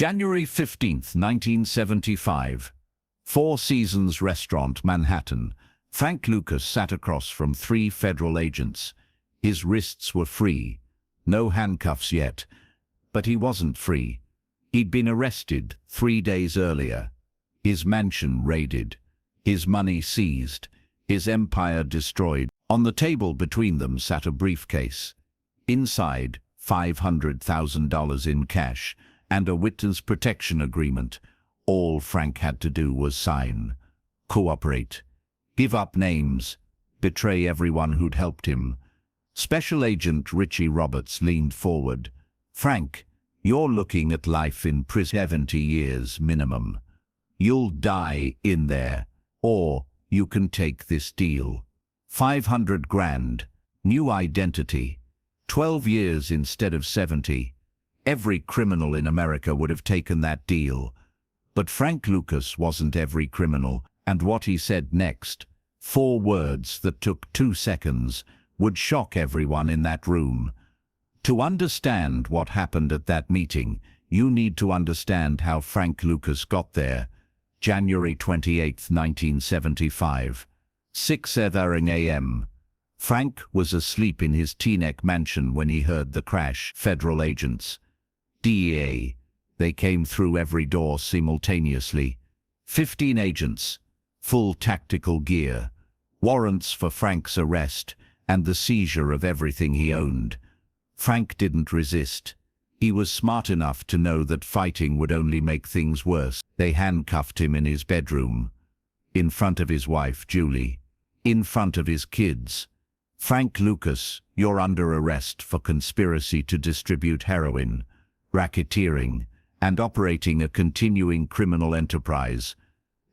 January 15, 1975. Four Seasons Restaurant, Manhattan. Frank Lucas sat across from three federal agents. His wrists were free. No handcuffs yet. But he wasn't free. He'd been arrested 3 days earlier. His mansion raided. His money seized. His empire destroyed. On the table between them sat a briefcase. Inside, $500,000 in cash and a witness protection agreement. All Frank had to do was sign, cooperate, give up names, betray everyone who'd helped him. Special Agent Richie Roberts leaned forward. "Frank, you're looking at life in prison, 70 years minimum. You'll die in there, or you can take this deal. 500 grand, new identity, 12 years instead of 70. Every criminal in America would have taken that deal. But Frank Lucas wasn't every criminal, and what he said next, 4 words that took 2 seconds, would shock everyone in that room. To understand what happened at that meeting, you need to understand how Frank Lucas got there. January 28, 1975. 6:30 a.m. Frank was asleep in his Teaneck mansion when he heard the crash. Federal agents. DEA. They came through every door simultaneously. 15 agents. Full tactical gear. Warrants for Frank's arrest and the seizure of everything he owned. Frank didn't resist. He was smart enough to know that fighting would only make things worse. They handcuffed him in his bedroom. In front of his wife, Julie. In front of his kids. "Frank Lucas, you're under arrest for conspiracy to distribute heroin, racketeering, and operating a continuing criminal enterprise."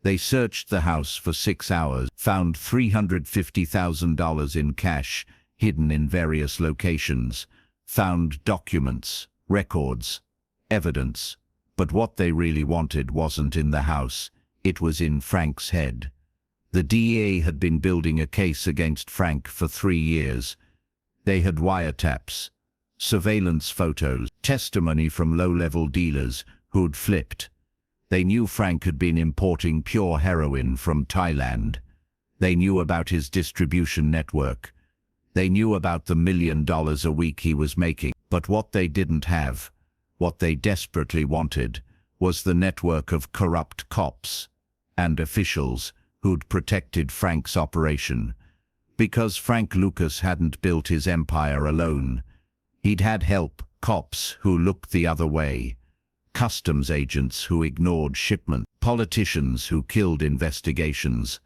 They searched the house for 6 hours, found $350,000 in cash hidden in various locations, found documents, records, evidence. But what they really wanted wasn't in the house, it was in Frank's head. The DEA had been building a case against Frank for 3 years. They had wiretaps, surveillance photos, testimony from low-level dealers who'd flipped. They knew Frank had been importing pure heroin from Thailand. They knew about his distribution network. They knew about the $1 million a week he was making. But what they didn't have, what they desperately wanted, was the network of corrupt cops and officials who'd protected Frank's operation. Because Frank Lucas hadn't built his empire alone. He'd had help, cops who looked the other way, customs agents who ignored shipment, politicians who killed investigations.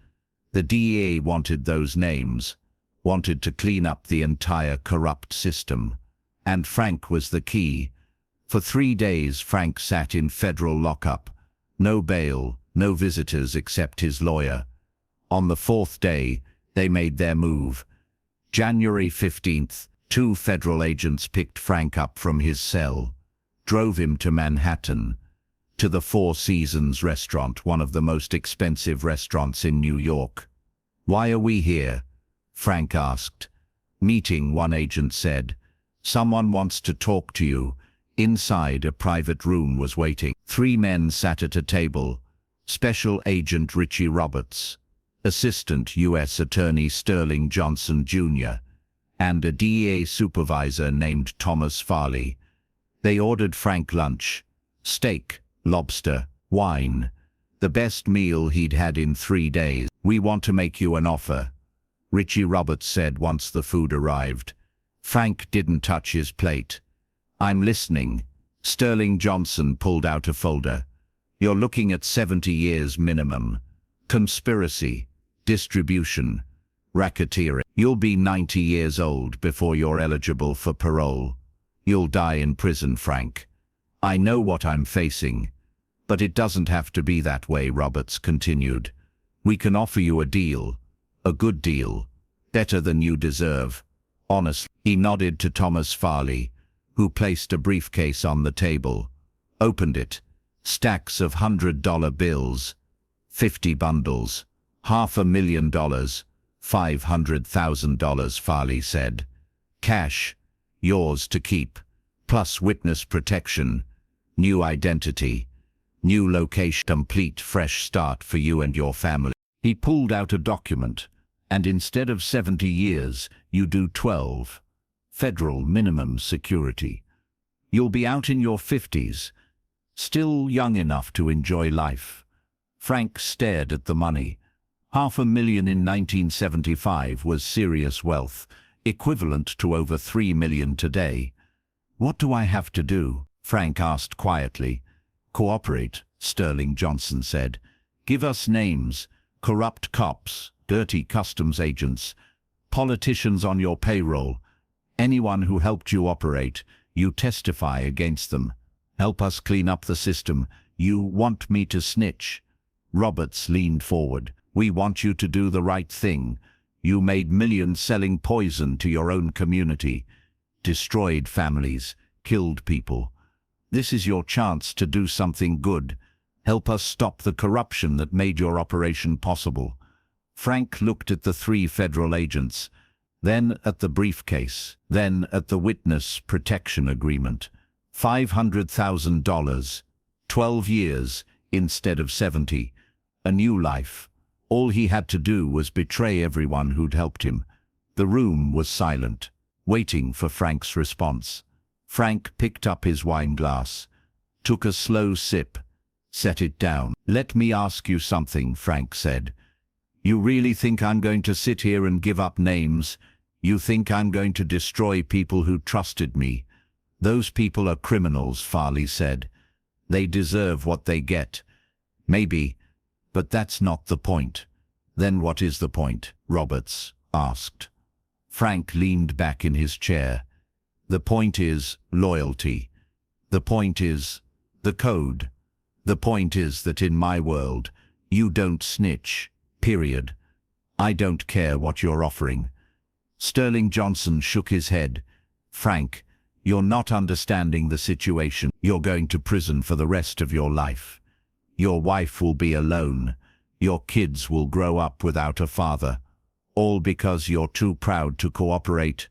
The DEA wanted those names, wanted to clean up the entire corrupt system. And Frank was the key. For 3 days Frank sat in federal lockup. No bail, no visitors except his lawyer. On the 4th day, they made their move. January 15th, 2 federal agents picked Frank up from his cell, drove him to Manhattan, to the Four Seasons restaurant, one of the most expensive restaurants in New York. "Why are we here?" Frank asked. "Meeting," one agent said. "Someone wants to talk to you." Inside, a private room was waiting. 3 men sat at a table. Special Agent Richie Roberts, Assistant U.S. Attorney Sterling Johnson, Jr., and a DEA supervisor named Thomas Farley. They ordered Frank lunch. Steak, lobster, wine. The best meal he'd had in 3 days. "We want to make you an offer," Richie Roberts said once the food arrived. Frank didn't touch his plate. "I'm listening." Sterling Johnson pulled out a folder. "You're looking at 70 years minimum. Conspiracy, distribution, racketeering. You'll be 90 years old before you're eligible for parole. You'll die in prison, Frank. I know what I'm facing. But it doesn't have to be that way," Roberts continued. "We can offer you a deal. A good deal. Better than you deserve. Honestly." He nodded to Thomas Farley, who placed a briefcase on the table. Opened it. Stacks of $100 bills. 50 bundles. $500,000. $500,000, Farley said. "Cash. Yours to keep. Plus witness protection. New identity, new location, complete fresh start for you and your family. He pulled out a document, and instead of 70 years, you do 12. Federal minimum security. You'll be out in your 50s, still young enough to enjoy life. Frank stared at the money. $500,000 in 1975 was serious wealth, equivalent to over $3 million today. What do I have to do? Frank asked quietly. Cooperate, Sterling Johnson said. Give us names, corrupt cops, dirty customs agents, politicians on your payroll. Anyone who helped you operate, you testify against them. Help us clean up the system. You want me to snitch? Roberts leaned forward. We want you to do the right thing. You made millions selling poison to your own community, destroyed families, killed people. This is your chance to do something good. Help us stop the corruption that made your operation possible. Frank looked at the 3 federal agents, then at the briefcase, then at the witness protection agreement. $500,000, 12 years instead of 70, a new life. All he had to do was betray everyone who'd helped him. The room was silent, waiting for Frank's response. Frank picked up his wine glass, took a slow sip, set it down. Let me ask you something, Frank said. You really think I'm going to sit here and give up names? You think I'm going to destroy people who trusted me? Those people are criminals, Farley said. They deserve what they get. Maybe, but that's not the point. Then what is the point? Roberts asked. Frank leaned back in his chair. The point is loyalty. The point is the code. The point is that in my world, you don't snitch, period. I don't care what you're offering. Sterling Johnson shook his head. Frank, you're not understanding the situation. You're going to prison for the rest of your life. Your wife will be alone. Your kids will grow up without a father. All because you're too proud to cooperate.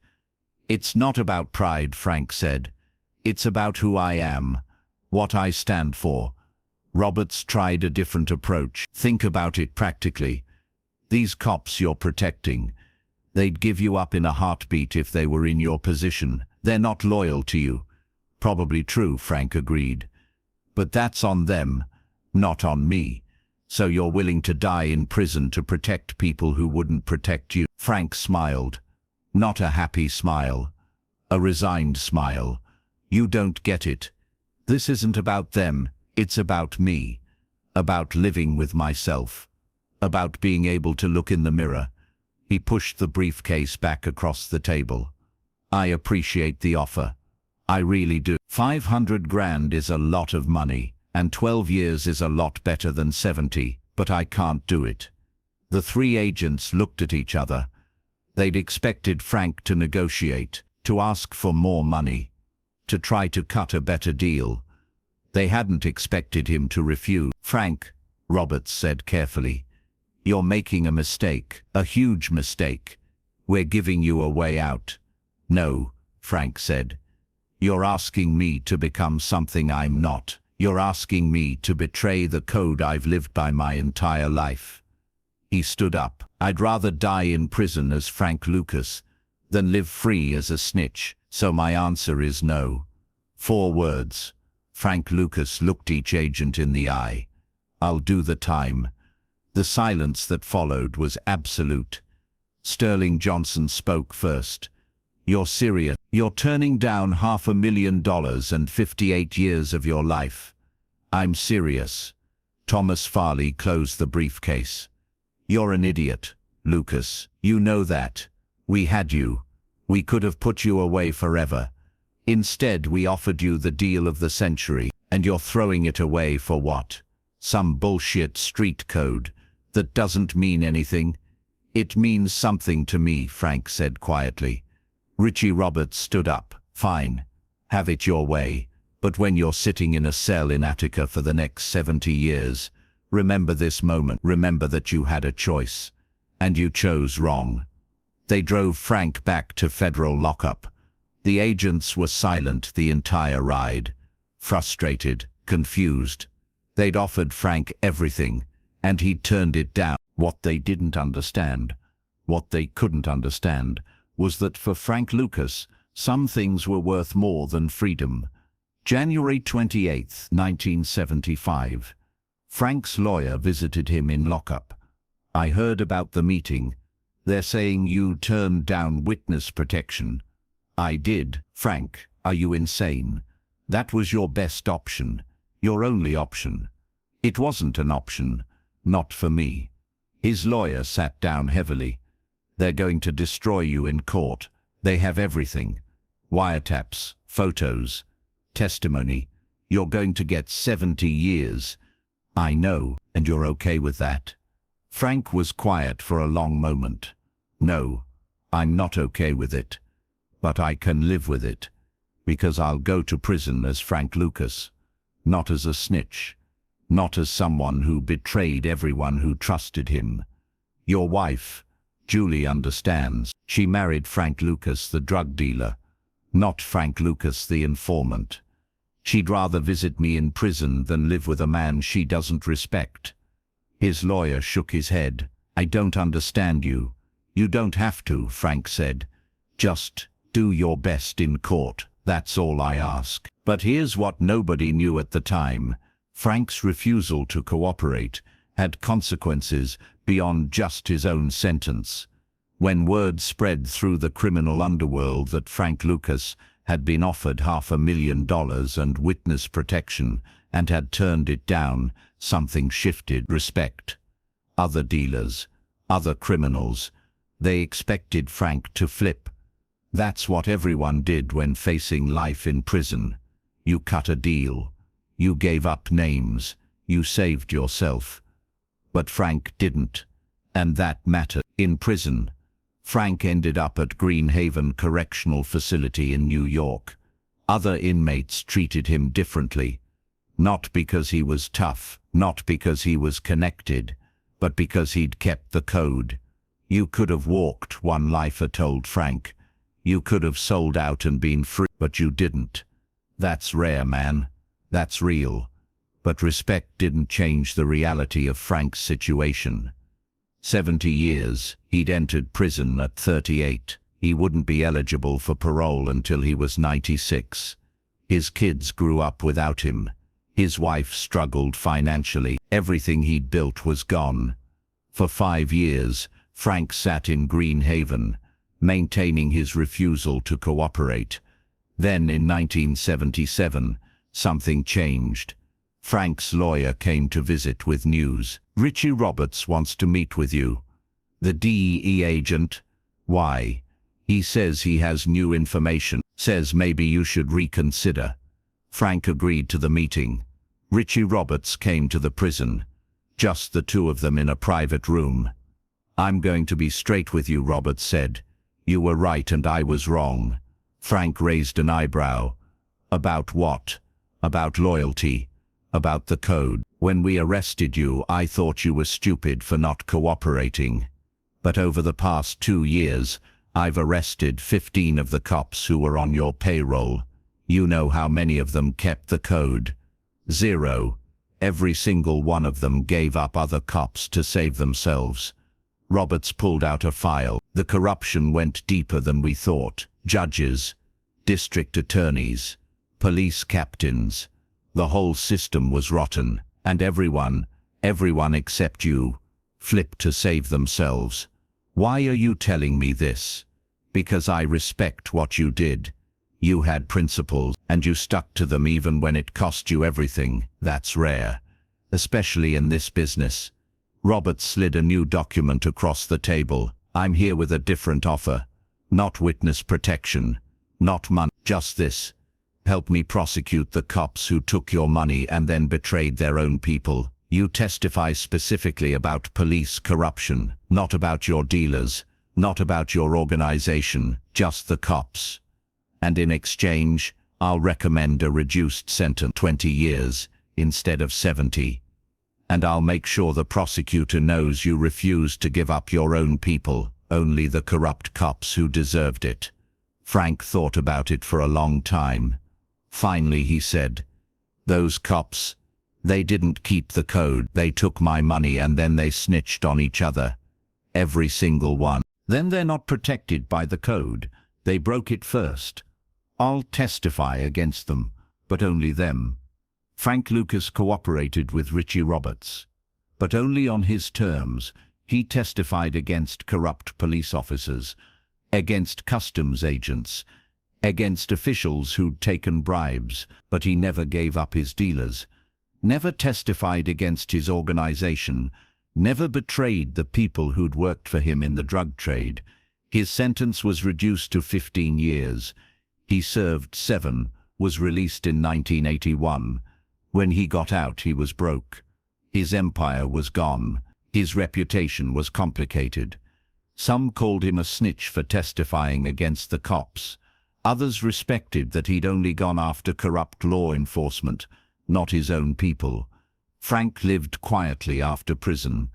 It's not about pride, Frank said. It's about who I am, what I stand for. Roberts tried a different approach. Think about it practically. These cops you're protecting, they'd give you up in a heartbeat if they were in your position. They're not loyal to you. Probably true, Frank agreed. But that's on them, not on me. So you're willing to die in prison to protect people who wouldn't protect you? Frank smiled. Not a happy smile. A resigned smile. You don't get it. This isn't about them. It's about me. About living with myself. About being able to look in the mirror. He pushed the briefcase back across the table. I appreciate the offer. I really do. 500 grand is a lot of money, and 12 years is a lot better than 70, but I can't do it. The 3 agents looked at each other. They'd expected Frank to negotiate, to ask for more money, to try to cut a better deal. They hadn't expected him to refuse. Frank, Roberts said carefully, you're making a mistake, a huge mistake. We're giving you a way out. No, Frank said. You're asking me to become something I'm not. You're asking me to betray the code I've lived by my entire life. He stood up. I'd rather die in prison as Frank Lucas than live free as a snitch, so my answer is no. 4 words. Frank Lucas looked each agent in the eye. I'll do the time. The silence that followed was absolute. Sterling Johnson spoke first. You're serious. You're turning down $500,000 and 58 years of your life. I'm serious. Thomas Farley closed the briefcase. You're an idiot, Lucas. You know that. We had you. We could have put you away forever. Instead, we offered you the deal of the century, and you're throwing it away for what? Some bullshit street code that doesn't mean anything? It means something to me, Frank said quietly. Richie Roberts stood up. Fine. Have it your way. But when you're sitting in a cell in Attica for the next 70 years, remember this moment. Remember that you had a choice. And you chose wrong. They drove Frank back to federal lockup. The agents were silent the entire ride. frustrated, confused. They'd offered Frank everything, and he'd turned it down. What they didn't understand, what they couldn't understand, was that for Frank Lucas, some things were worth more than freedom. January 28, 1975. Frank's lawyer visited him in lockup. "I heard about the meeting. They're saying you turned down witness protection." "I did." "Frank, are you insane? That was your best option, your only option." "It wasn't an option, not for me." His lawyer sat down heavily. "They're going to destroy you in court. They have everything. Wiretaps, photos, testimony. You're going to get 70 years. "I know, and you're okay with that?" Frank was quiet for a long moment. "No, I'm not okay with it. But I can live with it. Because I'll go to prison as Frank Lucas. Not as a snitch. Not as someone who betrayed everyone who trusted him. Your wife, Julie, understands. She married Frank Lucas, the drug dealer. Not Frank Lucas, the informant. She'd rather visit me in prison than live with a man she doesn't respect." His lawyer shook his head. "I don't understand you." "You don't have to," Frank said. "Just do your best in court. That's all I ask." But here's what nobody knew at the time. Frank's refusal to cooperate had consequences beyond just his own sentence. When word spread through the criminal underworld that Frank Lucas had been offered $500,000 and witness protection and had turned it down, something shifted. Respect. Other dealers, other criminals, they expected Frank to flip. That's what everyone did when facing life in prison. You cut a deal. You gave up names. You saved yourself. But Frank didn't. And that mattered. In prison, Frank ended up at Green Haven Correctional Facility in New York. Other inmates treated him differently. Not because he was tough, not because he was connected, but because he'd kept the code. "You could have walked," one lifer told Frank. "You could have sold out and been free, but you didn't. That's rare, man. That's real." But respect didn't change the reality of Frank's situation. 70 years, he'd entered prison at 38. He wouldn't be eligible for parole until he was 96. His kids grew up without him. His wife struggled financially. Everything he'd built was gone. For 5 years, Frank sat in Green Haven, maintaining his refusal to cooperate. Then in 1977, something changed. Frank's lawyer came to visit with news. "Richie Roberts wants to meet with you." "The DEA agent? Why?" "He says he has new information. Says maybe you should reconsider." Frank agreed to the meeting. Richie Roberts came to the prison. Just the two of them in a private room. "I'm going to be straight with you," Roberts said. "You were right and I was wrong." Frank raised an eyebrow. "About what?" "About loyalty. About the code. When we arrested you, I thought you were stupid for not cooperating. But over the past 2 years, I've arrested 15 of the cops who were on your payroll. You know how many of them kept the code? 0. Every single one of them gave up other cops to save themselves." Roberts pulled out a file. "The corruption went deeper than we thought. Judges, district attorneys, police captains. The whole system was rotten, and everyone except you, flipped to save themselves. Why are you telling me this? Because I respect what you did. You had principles, and you stuck to them even when it cost you everything. That's rare, especially in this business." Roberts slid a new document across the table. "I'm here with a different offer. Not witness protection, not money, just this. Help me prosecute the cops who took your money and then betrayed their own people. You testify specifically about police corruption, not about your dealers, not about your organization, just the cops. And in exchange, I'll recommend a reduced sentence, 20 years, instead of 70. And I'll make sure the prosecutor knows you refused to give up your own people, only the corrupt cops who deserved it." Frank thought about it for a long time. Finally he said, Those cops, they didn't keep the code. They took my money and then they snitched on each other. Every single one. Then they're not protected by the code. They broke it first. I'll testify against them, but only them. Frank Lucas cooperated with Richie Roberts, but only on his terms. He testified against corrupt police officers, against customs agents, against officials who'd taken bribes, but he never gave up his dealers, never testified against his organization, never betrayed the people who'd worked for him in the drug trade. His sentence was reduced to 15 years. He served 7, was released in 1981. When he got out, he was broke. His empire was gone. His reputation was complicated. Some called him a snitch for testifying against the cops. Others respected that he'd only gone after corrupt law enforcement, not his own people. Frank lived quietly after prison,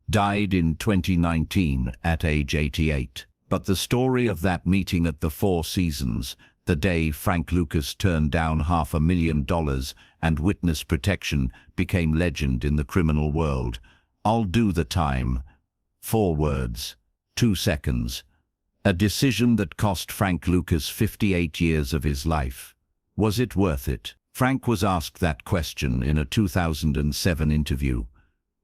died in 2019 at age 88. But the story of that meeting at the Four Seasons, the day Frank Lucas turned down $500,000 and witness protection, became legend in the criminal world. I'll do the time. 4 words. 2 seconds. A decision that cost Frank Lucas 58 years of his life. Was it worth it? Frank was asked that question in a 2007 interview.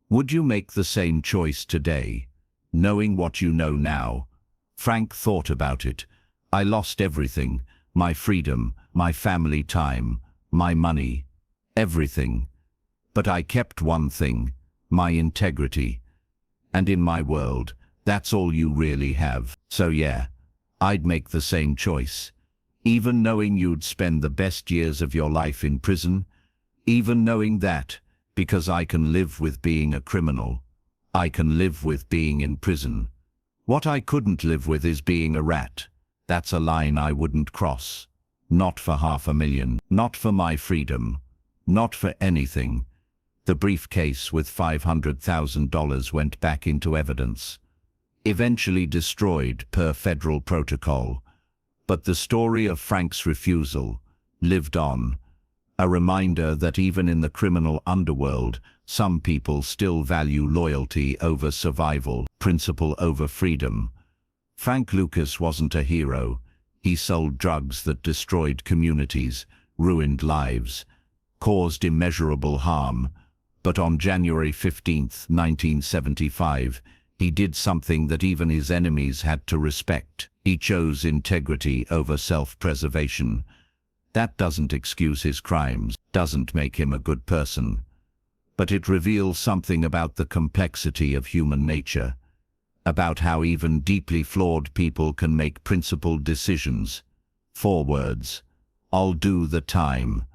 Would you make the same choice today, knowing what you know now? Frank thought about it. I lost everything. My freedom, my family time, my money, everything. But I kept one thing, my integrity. And in my world, that's all you really have. So yeah, I'd make the same choice. Even knowing you'd spend the best years of your life in prison, even knowing that, because I can live with being a criminal. I can live with being in prison. What I couldn't live with is being a rat. That's a line I wouldn't cross. Not for $500,000, not for my freedom, not for anything. The briefcase with $500,000 went back into evidence, eventually destroyed per federal protocol. But the story of Frank's refusal lived on, a reminder that even in the criminal underworld, some people still value loyalty over survival, principle over freedom. Frank Lucas wasn't a hero. He sold drugs that destroyed communities, ruined lives, caused immeasurable harm. But on January 15, 1975, he did something that even his enemies had to respect. He chose integrity over self-preservation. That doesn't excuse his crimes, doesn't make him a good person. But it reveals something about the complexity of human nature, about how even deeply flawed people can make principled decisions. 4 words. I'll do the time.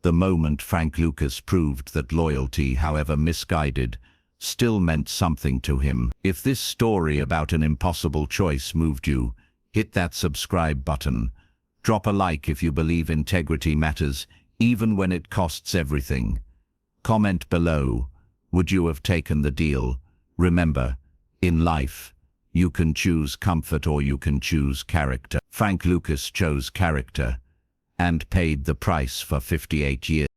The moment Frank Lucas proved that loyalty, however misguided, still meant something to him. If this story about an impossible choice moved you, hit that subscribe button. Drop a like if you believe integrity matters, even when it costs everything. Comment below, would you have taken the deal? Remember, in life, you can choose comfort or you can choose character. Frank Lucas chose character and paid the price for 58 years.